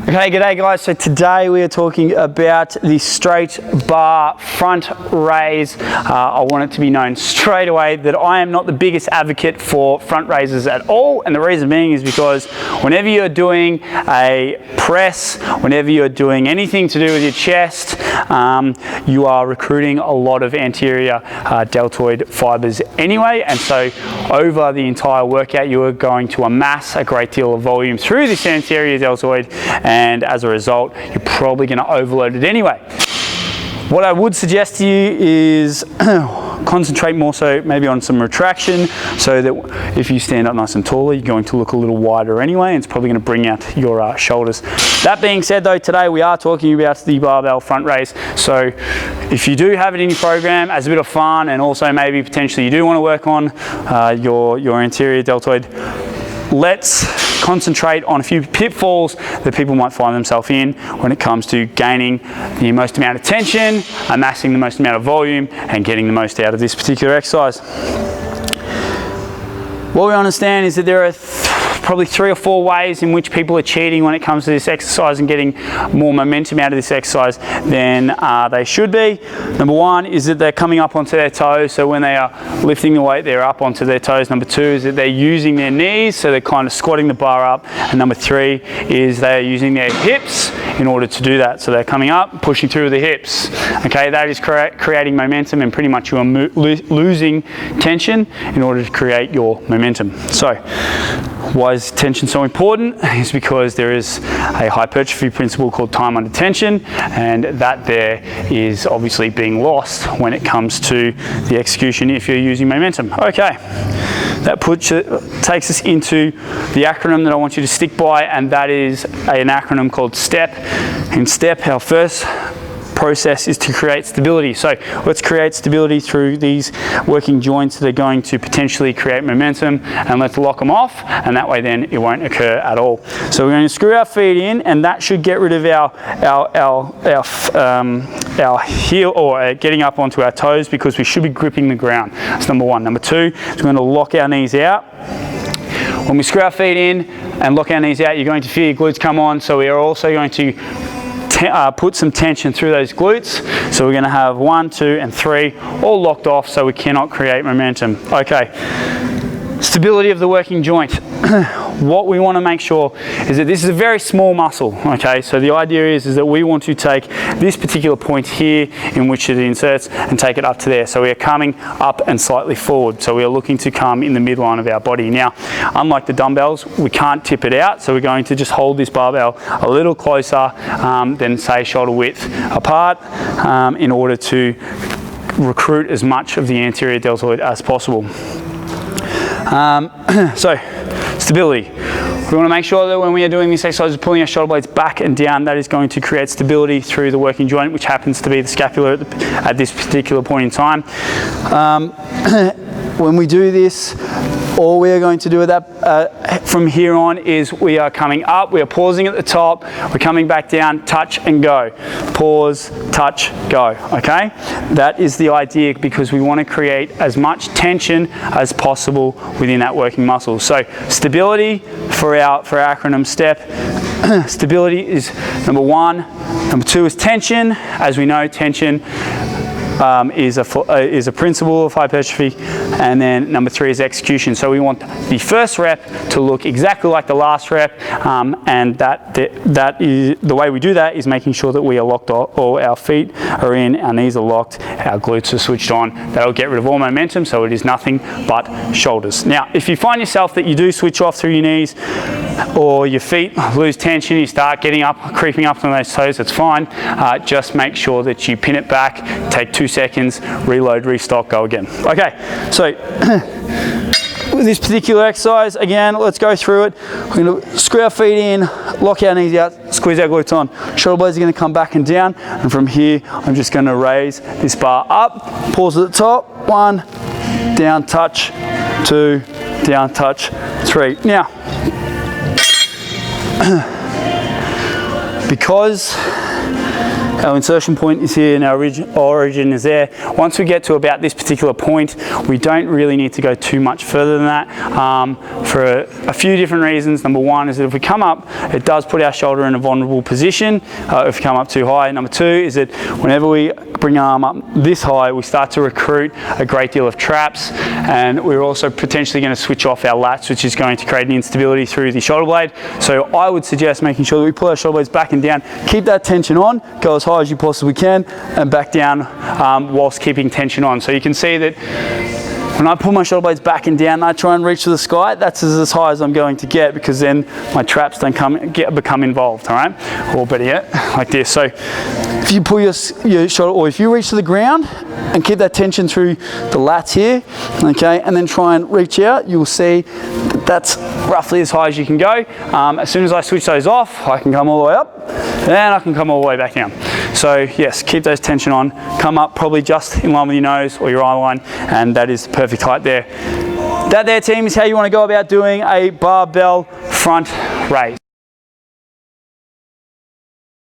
Okay, g'day guys. So today we are talking about the straight bar front raise. I want it to be known straight away that I am not the biggest advocate for front raises at all, and the reason being is because whenever you're doing a press, whenever you're doing anything to do with your chest, you are recruiting a lot of anterior deltoid fibers anyway, and so over the entire workout you are going to amass a great deal of volume through this anterior deltoid, and as a result you're probably going to overload it anyway. What I would suggest to you is concentrate more so maybe on some retraction, so that if you stand up nice and taller you're going to look a little wider anyway, and it's probably going to bring out your shoulders. That being said though, today we are talking about the barbell front raise. So if you do have it in your program as a bit of fun, and also maybe potentially you do want to work on your anterior deltoid, let's concentrate on a few pitfalls that people might find themselves in when it comes to gaining the most amount of tension, amassing the most amount of volume, and getting the most out of this particular exercise. What we understand is that there are probably 3 or 4 ways in which people are cheating when it comes to this exercise and getting more momentum out of this exercise than they should be. Number 1 is that they're coming up onto their toes, so when they are lifting the weight they're up onto their toes. Number 2 is that they're using their knees, so they're kind of squatting the bar up. And number 3 is they're using their hips in order to do that, so they're coming up, pushing through the hips. Okay, that is creating momentum, and pretty much you are losing tension in order to create your momentum. So why is tension so important? Is because there is a hypertrophy principle called time under tension, and that there is obviously being lost when it comes to the execution if you're using momentum. Okay, that takes us into the acronym that I want you to stick by, and that is an acronym called STEP. In STEP, our first process is to create stability. So let's create stability through these working joints that are going to potentially create momentum, and let's lock them off, and that way then it won't occur at all. So we're going to screw our feet in, and that should get rid of our heel, or getting up onto our toes, because we should be gripping the ground. That's number 1. Number 2 is we're going to lock our knees out. When we screw our feet in and lock our knees out, you're going to feel your glutes come on, so we are also going to put some tension through those glutes. So we're going to have 1, 2, and 3 all locked off, so we cannot create momentum. Okay, stability of the working joint. What we want to make sure is that this is a very small muscle. Okay, so the idea is that we want to take this particular point here in which it inserts and take it up to there. So we are coming up and slightly forward. So we are looking to come in the midline of our body. Now, unlike the dumbbells, we can't tip it out. So we're going to just hold this barbell a little closer than say shoulder width apart in order to recruit as much of the anterior deltoid as possible. So stability. We want to make sure that when we are doing this exercise, we're pulling our shoulder blades back and down. That is going to create stability through the working joint, which happens to be the scapula at this particular point in time. When we do this, all we are going to do with that from here on is we are coming up, we are pausing at the top, we're coming back down, touch and go. Pause, touch, go. Okay? That is the idea, because we want to create as much tension as possible within that working muscle. So stability for our acronym STEP. Stability is number 1. Number 2 is tension. As we know, tension is a principle of hypertrophy, and then number 3 is execution. So we want the first rep to look exactly like the last rep, and that is the way we do that is making sure that we are locked off, all our feet are in, our knees are locked, our glutes are switched on. That'll get rid of all momentum, so it is nothing but shoulders. Now, if you find yourself that you do switch off through your knees or your feet lose tension, you start getting up, creeping up on those toes, that's fine. Just make sure that you pin it back, take 2 seconds, reload, restock, go again. Okay, so with this particular exercise, again, let's go through it. We're going to screw our feet in, lock our knees out, squeeze our glutes on. Shoulder blades are going to come back and down, and from here, I'm just going to raise this bar up, pause at the top, 1, down, touch, 2, down, touch, 3. Now, Our insertion point is here and our origin is there. Once we get to about this particular point, we don't really need to go too much further than that for a few different reasons. Number one is that if we come up, it does put our shoulder in a vulnerable position if we come up too high. Number two is that whenever we bring our arm up this high, we start to recruit a great deal of traps, and we're also potentially going to switch off our lats, which is going to create an instability through the shoulder blade. So I would suggest making sure that we pull our shoulder blades back and down, keep that tension on, go as high as you possibly can, and back down whilst keeping tension on. So you can see that when I pull my shoulder blades back and down, I try and reach to the sky. That's as high as I'm going to get, because then my traps don't become involved, all right? Or better yet, like this. So if you pull your shoulder, or if you reach to the ground and keep that tension through the lats here, okay, and then try and reach out, you'll see that that's roughly as high as you can go. As soon as I switch those off, I can come all the way up, and I can come all the way back down. So yes, keep those tension on, come up probably just in line with your nose or your eye line, and that is the perfect height there. That there, team, is how you want to go about doing a barbell front raise.